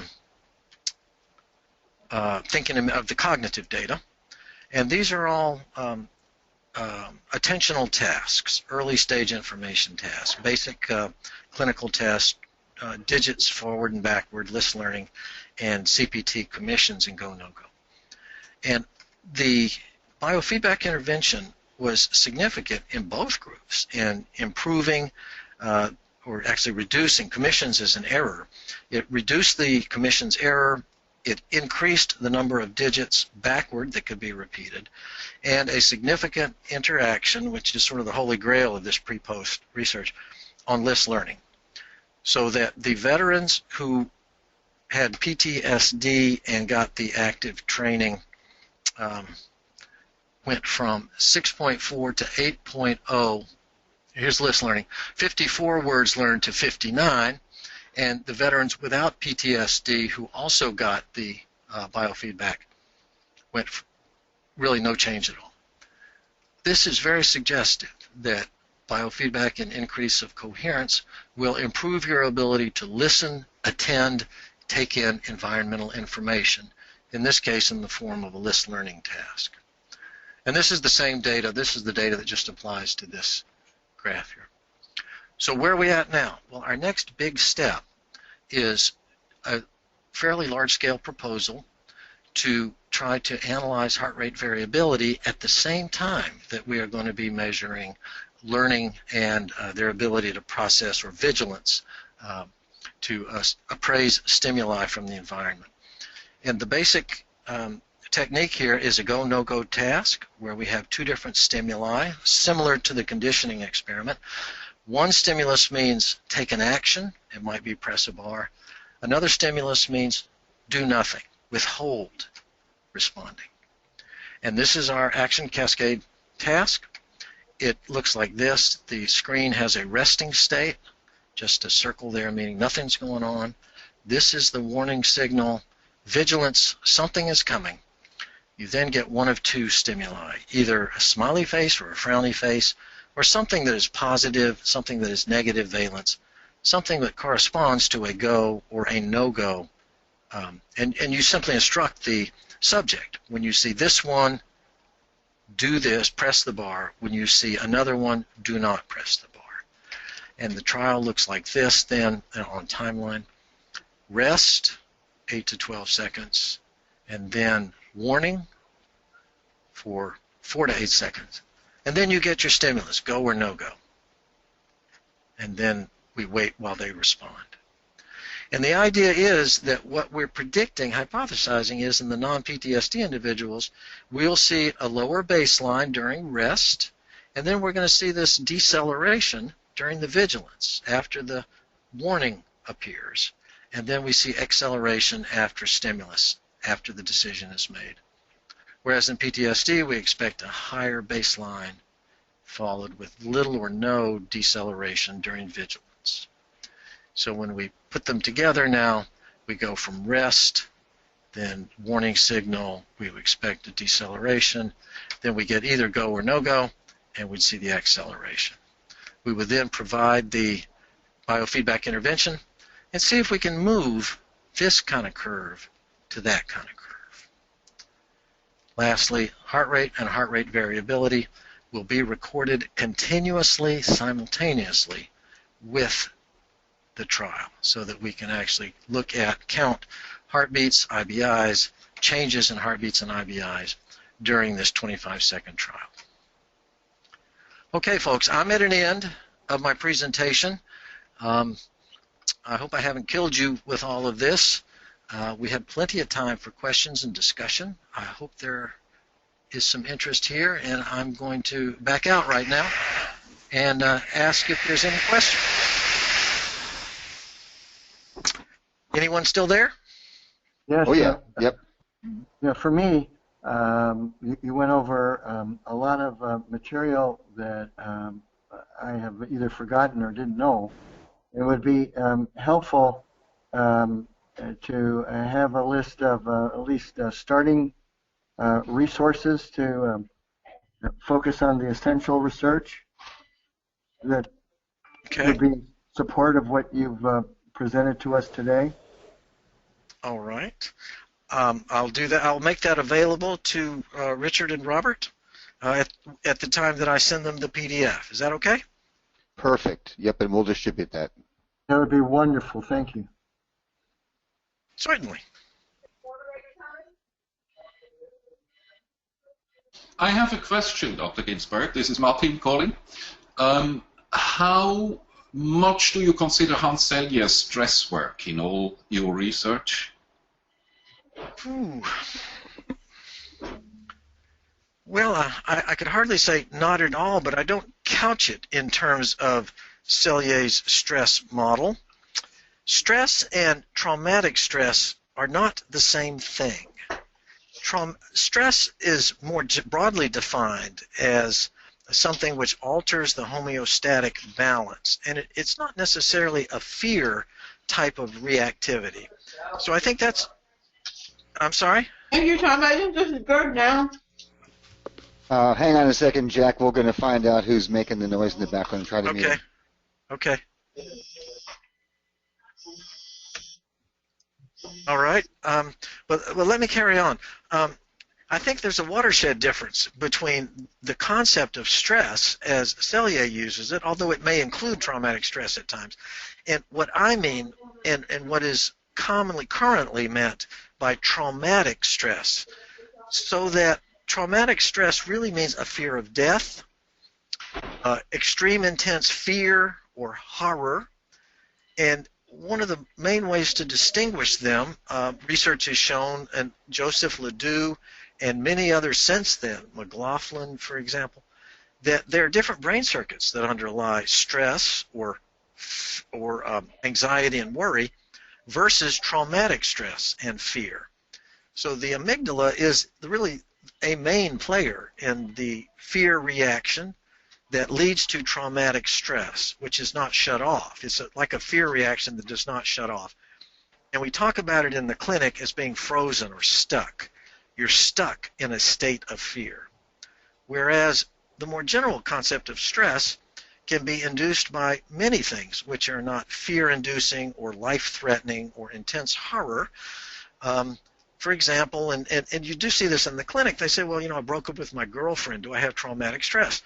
thinking of the cognitive data. And these are all attentional tasks, early stage information tasks, basic clinical tests, digits forward and backward, list learning, and CPT commissions and go, no-go. And the biofeedback intervention was significant in both groups in improving or actually reducing commissions as an error. It reduced the commission's error, it increased the number of digits backward that could be repeated, and a significant interaction, which is sort of the holy grail of this pre-post research, on list learning. So that the veterans who had PTSD and got the active training went from 6.4 to 8.0. Here's list learning. 54 words learned to 59, and the veterans without PTSD who also got the biofeedback went really no change at all. This is very suggestive that biofeedback and increase of coherence will improve your ability to listen, attend, take in environmental information, in this case in the form of a list learning task. And this is the same data. This is the data that just applies to this graph here. So where are we at now? Well, our next big step is a fairly large-scale proposal to try to analyze heart rate variability at the same time that we are going to be measuring learning and their ability to process, or vigilance to appraise stimuli from the environment. And the basic technique here is a go, no-go task where we have two different stimuli, similar to the conditioning experiment. One stimulus means take an action. It might be press a bar. Another stimulus means do nothing, withhold responding. And this is our action cascade task. It looks like this. The screen has a resting state, just a circle there meaning nothing's going on. This is the warning signal, vigilance, something is coming. You then get one of two stimuli, either a smiley face or a frowny face, or something that is positive, something that is negative valence, something that corresponds to a go or a no-go. And you simply instruct the subject. When you see this one, do this, press the bar. When you see another one, do not press the bar. And the trial looks like this then on timeline. Rest, 8 to 12 seconds, and then warning for 4 to 8 seconds. And then you get your stimulus, go or no go. And then we wait while they respond. And the idea is that what we're predicting, hypothesizing, is in the non-PTSD individuals, we'll see a lower baseline during rest, and then we're going to see this deceleration during the vigilance after the warning appears. And then we see acceleration after stimulus, after the decision is made. Whereas in PTSD, we expect a higher baseline followed with little or no deceleration during vigilance. So when we put them together now, we go from rest, then warning signal, we would expect a deceleration, then we get either go or no go, and we'd see the acceleration. We would then provide the biofeedback intervention and see if we can move this kind of curve to that kind of curve. Lastly, heart rate and heart rate variability will be recorded continuously, simultaneously with the trial, so that we can actually look at, count heartbeats, IBIs, changes in heartbeats and IBIs during this 25-second trial. Okay, folks, I'm at an end of my presentation. I hope I haven't killed you with all of this. We have plenty of time for questions and discussion. I hope there is some interest here, and I'm going to back out right now and ask if there's any questions. Anyone still there? Yes. Oh, yeah. Yep. Yeah, for me, you went over a lot of material that I have either forgotten or didn't know. It would be helpful to have a list of at least starting resources to focus on the essential research that would be support of what you've presented to us today. All right. I'll do that. I'll make that available to Richard and Robert at the time that I send them the PDF. Is that okay? Perfect. Yep, and we'll distribute that. That would be wonderful. Thank you. Certainly. I have a question, Dr. Ginsberg. This is Martin calling. How much do you consider Hans Selye's stress work in all your research? Ooh. Well, I could hardly say not at all, but I don't couch it in terms of Selye's stress model. Stress and traumatic stress are not the same thing. Stress is more broadly defined as something which alters the homeostatic balance, and it's not necessarily a fear type of reactivity. So I think that's, I'm sorry? Thank you, Tom. I think this is good now. Hang on a second, Jack. We're going to find out who's making the noise in the background and try to mute him. Okay. All right. Well, let me carry on. I think there's a watershed difference between the concept of stress, as Selye uses it, although it may include traumatic stress at times, and what I mean, and what is currently meant by traumatic stress, so that traumatic stress really means a fear of death, extreme intense fear or horror, and one of the main ways to distinguish them, research has shown, and Joseph Ledoux and many others since then, McLaughlin, for example, that there are different brain circuits that underlie stress or anxiety and worry versus traumatic stress and fear. So the amygdala is really a main player in the fear reaction that leads to traumatic stress, which is not shut off. It's like a fear reaction that does not shut off. And we talk about it in the clinic as being frozen or stuck. You're stuck in a state of fear. Whereas the more general concept of stress can be induced by many things which are not fear-inducing or life-threatening or intense horror. For example, and you do see this in the clinic, they say, well, I broke up with my girlfriend. Do I have traumatic stress?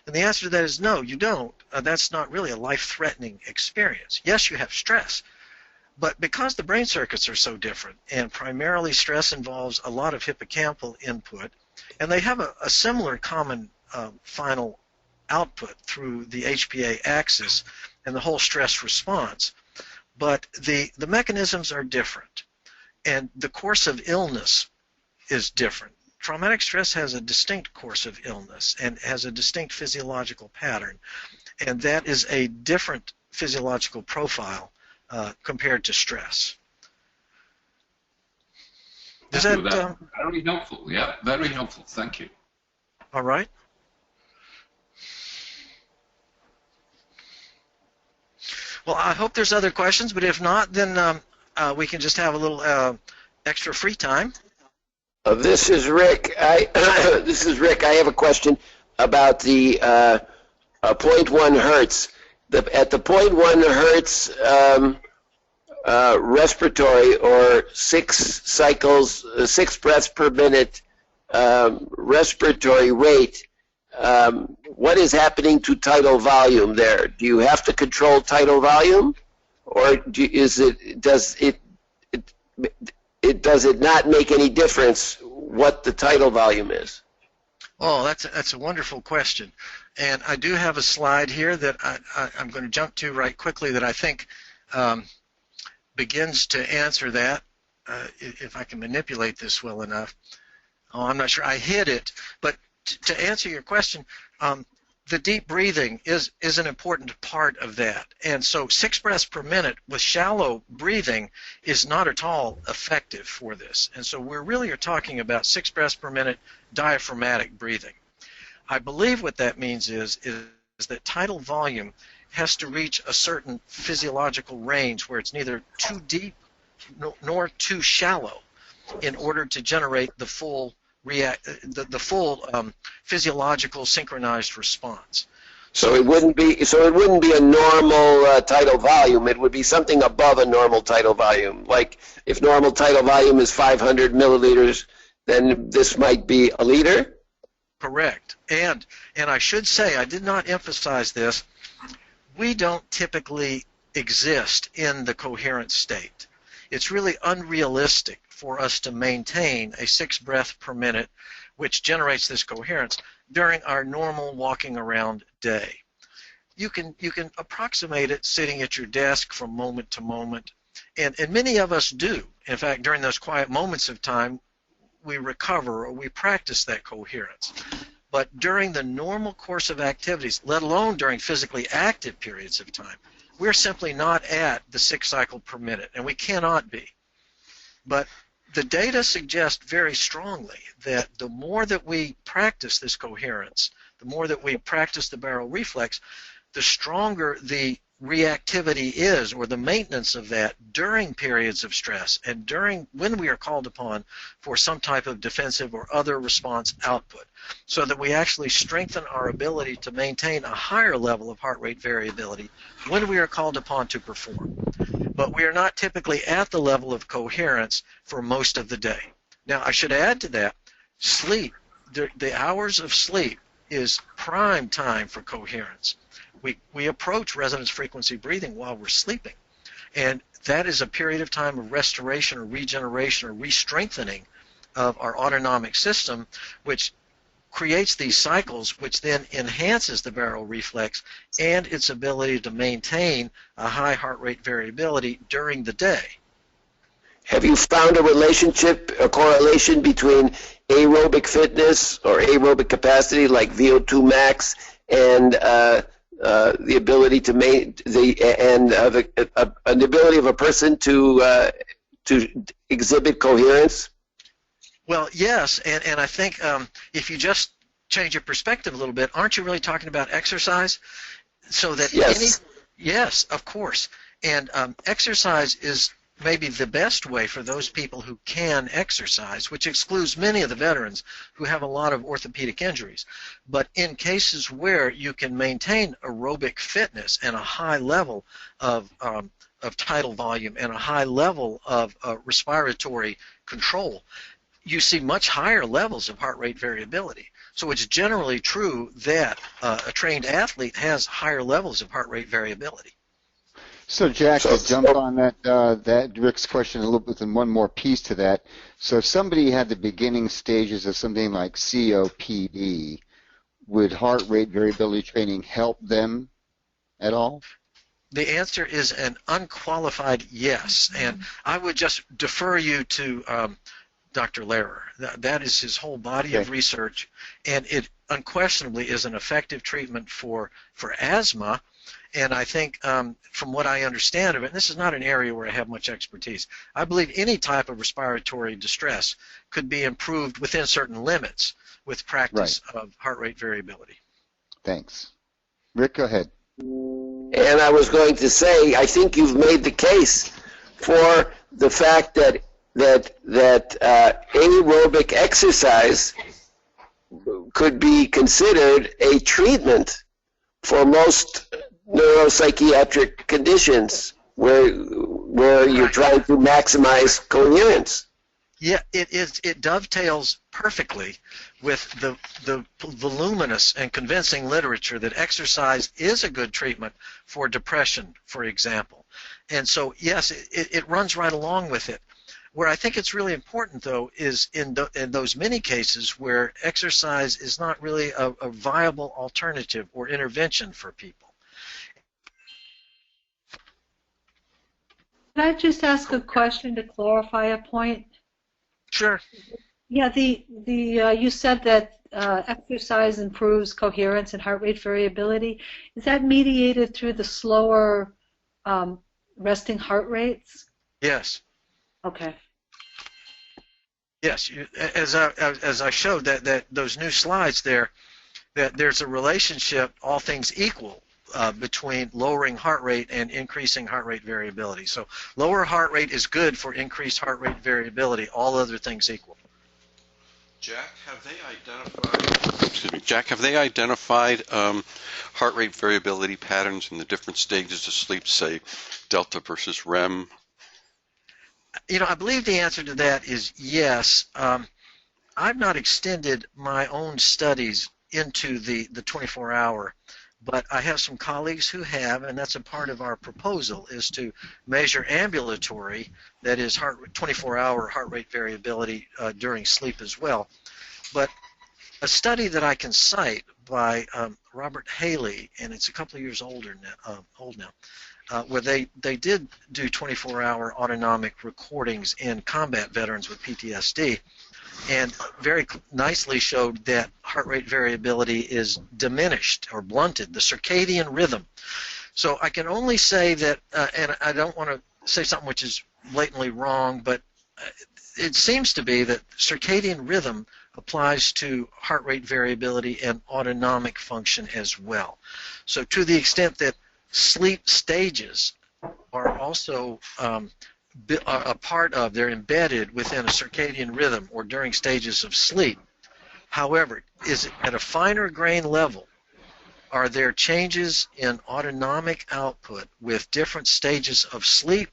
And the answer to that is no, you don't. That's not really a life-threatening experience. Yes, you have stress. But because the brain circuits are so different, and primarily stress involves a lot of hippocampal input, and they have a similar common final output through the HPA axis and the whole stress response, but the mechanisms are different, and the course of illness is different. Traumatic stress has a distinct course of illness and has a distinct physiological pattern, and that is a different physiological profile compared to stress. Does that very helpful? Yeah, very helpful. Thank you. All right. Well, I hope there's other questions, but if not, then we can just have a little extra free time. This is Rick. This is Rick. I have a question about the 0.1 hertz. At the 0.1 hertz respiratory, or 6 cycles, 6 breaths per minute respiratory rate, what is happening to tidal volume there? Do you have to control tidal volume, or does it not make any difference what the tidal volume is? Oh, that's a wonderful question. And I do have a slide here that I'm going to jump to right quickly that I think begins to answer that, if I can manipulate this well enough. Oh, I'm not sure. I hid it. But to answer your question, the deep breathing is an important part of that. And so 6 breaths per minute with shallow breathing is not at all effective for this. And so we really are talking about 6 breaths per minute diaphragmatic breathing. I believe what that means is that tidal volume has to reach a certain physiological range where it's neither too deep nor too shallow in order to generate the full physiological synchronized response. So it wouldn't be a normal tidal volume. It would be something above a normal tidal volume. Like if normal tidal volume is 500 milliliters, then this might be a liter. Correct. And I should say, I did not emphasize this, we don't typically exist in the coherent state. It's really unrealistic for us to maintain a 6 breath per minute, which generates this coherence during our normal walking around day. You can approximate it sitting at your desk from moment to moment, and many of us do. In fact, during those quiet moments of time, we recover or we practice that coherence. But during the normal course of activities, let alone during physically active periods of time, we're simply not at the 6 cycle per minute, and we cannot be. But the data suggest very strongly that the more that we practice this coherence, the more that we practice the barrel reflex, the stronger the reactivity is, or the maintenance of that during periods of stress and during when we are called upon for some type of defensive or other response output, so that we actually strengthen our ability to maintain a higher level of heart rate variability when we are called upon to perform. But we are not typically at the level of coherence for most of the day. Now, I should add to that, sleep, the hours of sleep is prime time for coherence. We approach resonance frequency breathing while we're sleeping, and that is a period of time of restoration or regeneration or re-strengthening of our autonomic system, which creates these cycles, which then enhances the barrel reflex and its ability to maintain a high heart rate variability during the day. Have you found a relationship, a correlation between aerobic fitness or aerobic capacity like VO2 max and the ability to an ability of a person to exhibit coherence? Well, yes, and I think if you just change your perspective a little bit, aren't you really talking about exercise? So that yes, yes, of course, and exercise is maybe the best way for those people who can exercise, which excludes many of the veterans who have a lot of orthopedic injuries. But in cases where you can maintain aerobic fitness and a high level of tidal volume and a high level of respiratory control, you see much higher levels of heart rate variability. So it's generally true that a trained athlete has higher levels of heart rate variability. So, Jack, to jump on that Rick's question a little bit, and one more piece to that. So, if somebody had the beginning stages of something like COPD, would heart rate variability training help them at all? The answer is an unqualified yes, and I would just defer you to Dr. Lehrer. That is his whole body of research, and it unquestionably is an effective treatment for asthma. And I think from what I understand of it, and this is not an area where I have much expertise, I believe any type of respiratory distress could be improved within certain limits with practice of heart rate variability. Thanks. Rick, go ahead. And I was going to say, I think you've made the case for the fact that aerobic exercise could be considered a treatment for most neuropsychiatric conditions where you're trying to maximize coherence. Yeah, it dovetails perfectly with the voluminous and convincing literature that exercise is a good treatment for depression, for example. And so, yes, it runs right along with it. Where I think it's really important, though, is in those many cases where exercise is not really a viable alternative or intervention for people. Can I just ask a question to clarify a point? Sure. Yeah, you said that exercise improves coherence and heart rate variability. Is that mediated through the slower resting heart rates? Yes. Okay. Yes, as I showed that those new slides there, that there's a relationship, all things equal, between lowering heart rate and increasing heart rate variability. So lower heart rate is good for increased heart rate variability, all other things equal. Jack, have they identified heart rate variability patterns in the different stages of sleep, say delta versus REM? You know, I believe the answer to that is yes. I've not extended my own studies into the 24-hour, but I have some colleagues who have, and that's a part of our proposal, is to measure ambulatory, that is 24-hour heart rate variability during sleep as well. But a study that I can cite by Robert Haley, and it's a couple of years old now, where they did do 24-hour autonomic recordings in combat veterans with PTSD, and very nicely showed that heart rate variability is diminished or blunted, the circadian rhythm. So I can only say that, and I don't want to say something which is blatantly wrong, but it seems to be that circadian rhythm applies to heart rate variability and autonomic function as well. So to the extent that sleep stages are also a part of, they're embedded within a circadian rhythm or during stages of sleep. However, is it at a finer grain level? Are there changes in autonomic output with different stages of sleep?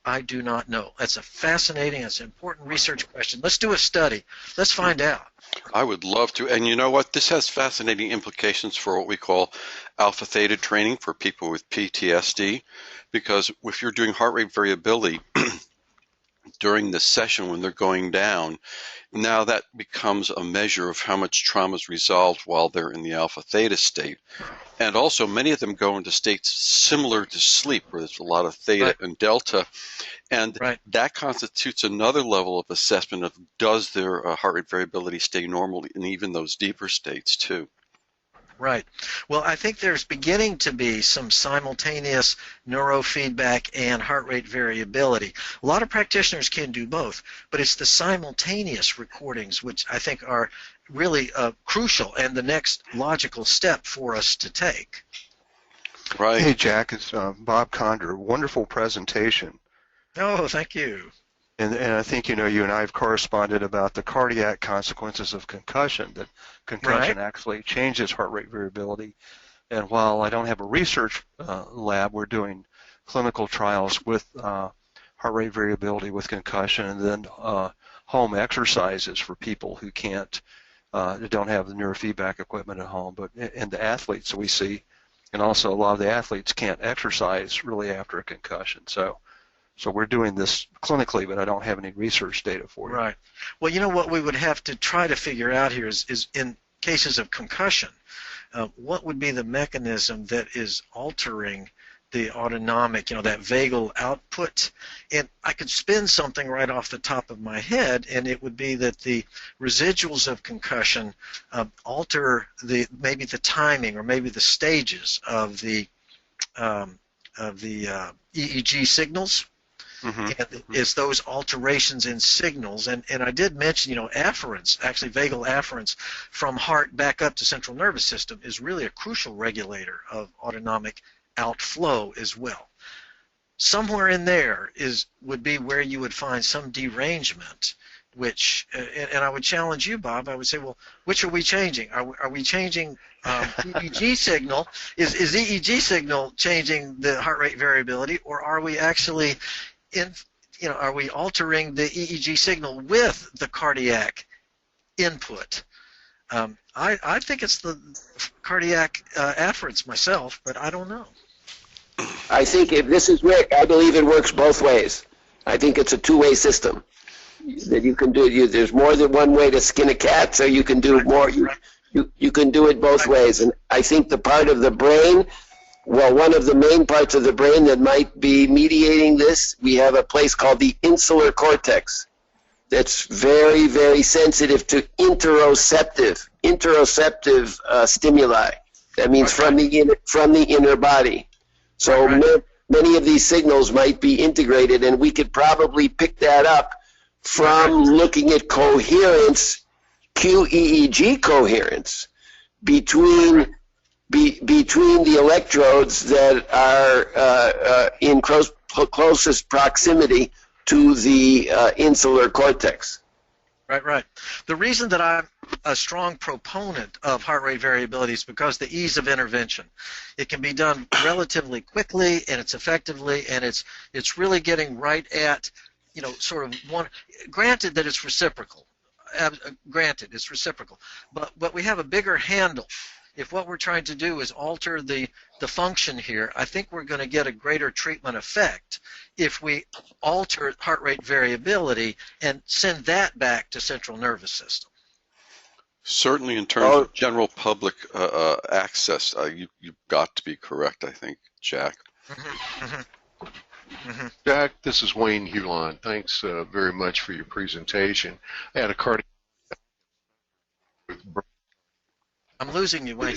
I do not know. That's a fascinating, that's an important research question. Let's do a study. Let's find out. I would love to. And you know what? This has fascinating implications for what we call alpha theta training for people with PTSD, because if you're doing heart rate variability during the session when they're going down, now that becomes a measure of how much trauma is resolved while they're in the alpha theta state. And also, many of them go into states similar to sleep, where there's a lot of theta and delta. And that constitutes another level of assessment of does their heart rate variability stay normal in even those deeper states, too. Right. Well, I think there's beginning to be some simultaneous neurofeedback and heart rate variability. A lot of practitioners can do both, but it's the simultaneous recordings which I think are really crucial and the next logical step for us to take. Right. Hey, Jack, it's Bob Condor. Wonderful presentation. Oh, thank you. And I think, you and I have corresponded about the cardiac consequences of concussion, that concussion actually changes heart rate variability. And while I don't have a research lab, we're doing clinical trials with heart rate variability with concussion, and then home exercises for people who can't, don't have the neurofeedback equipment at home. But and the athletes we see, and also a lot of the athletes can't exercise really after a concussion. So we're doing this clinically, but I don't have any research data for you. Right. Well, what we would have to try to figure out here is in cases of concussion, what would be the mechanism that is altering the autonomic, that vagal output? And I could spin something right off the top of my head, and it would be that the residuals of concussion alter maybe the timing or maybe the stages of the EEG signals. And it's those alterations in signals, and I did mention, afference, actually vagal afference from heart back up to central nervous system is really a crucial regulator of autonomic outflow as well. Somewhere in there would be where you would find some derangement, which, and I would challenge you, Bob. I would say, well, which are we changing? Are we changing EEG signal? Is EEG signal changing the heart rate variability, or are we actually are we altering the EEG signal with the cardiac input? I think it's the cardiac afference myself, but I don't know. I think if this is Rick, I believe it works both ways. I think it's a two-way system that you can do. There's more than one way to skin a cat, so you can do more. You can do it both ways, and I think the part of the brain. Well, one of the main parts of the brain that might be mediating this, we have a place called the insular cortex that's very, very sensitive to interoceptive stimuli. That means from the inner body. So many of these signals might be integrated, and we could probably pick that up from looking at coherence, QEEG coherence, between the electrodes that are in closest proximity to the insular cortex. Right. The reason that I'm a strong proponent of heart rate variability is because the ease of intervention. It can be done relatively quickly, and it's effectively, and it's really getting right at, sort of one. Granted that it's reciprocal. Granted, it's reciprocal, but we have a bigger handle. if what we're trying to do is alter the function here, I think we're going to get a greater treatment effect if we alter heart rate variability and send that back to central nervous system. Certainly, in terms of general public access, you've got to be correct, I think, Jack. Jack, this is Wayne Hewlon. Thanks very much for your presentation. I had a cardiac. I'm losing you, Wayne.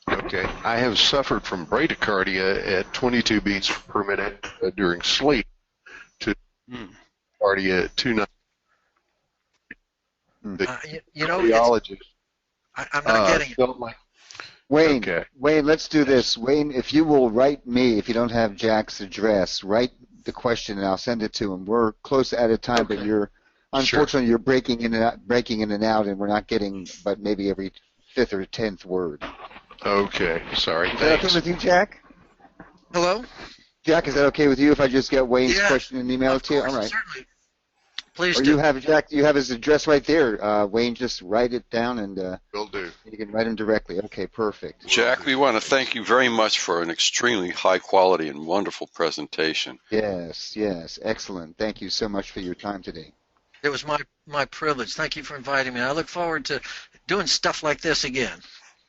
Okay. I have suffered from bradycardia at 22 beats per minute during sleep to cardia at 290. You know, I'm not getting it. Wayne, okay. Wayne, let's do this. Wayne, if you will write me, if you don't have Jack's address, write the question and I'll send it to him. We're close at a time, but unfortunately you're breaking in and out, and we're not getting but maybe every 5th or 10th word. Okay, sorry. Is that okay with you, Jack? Hello? Jack, is that okay with you if I just get Wayne's question and email it to you? All right. Certainly. Please or do. You have Jack. You have his address right there. Wayne, just write it down, and will do. You can write him directly. Okay, perfect. Jack, we want to thank you very much for an extremely high quality and wonderful presentation. Yes, excellent. Thank you so much for your time today. It was my privilege. Thank you for inviting me. I look forward to doing stuff like this again.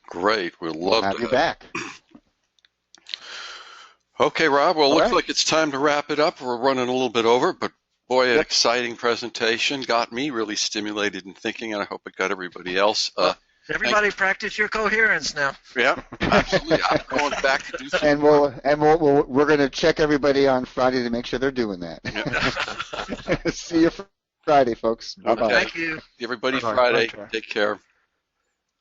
Great. We'll love to have you back. Okay, Rob. Well, it looks like it's time to wrap it up. We're running a little bit over, but boy, an exciting presentation. Got me really stimulated in thinking, and I hope it got everybody else. Everybody practice your coherence now. Yeah, absolutely. I'm going back to do some. And we're going to check everybody on Friday to make sure they're doing that. Yeah. See you Friday, folks. Bye-bye. Thank you. Everybody Friday. Take care.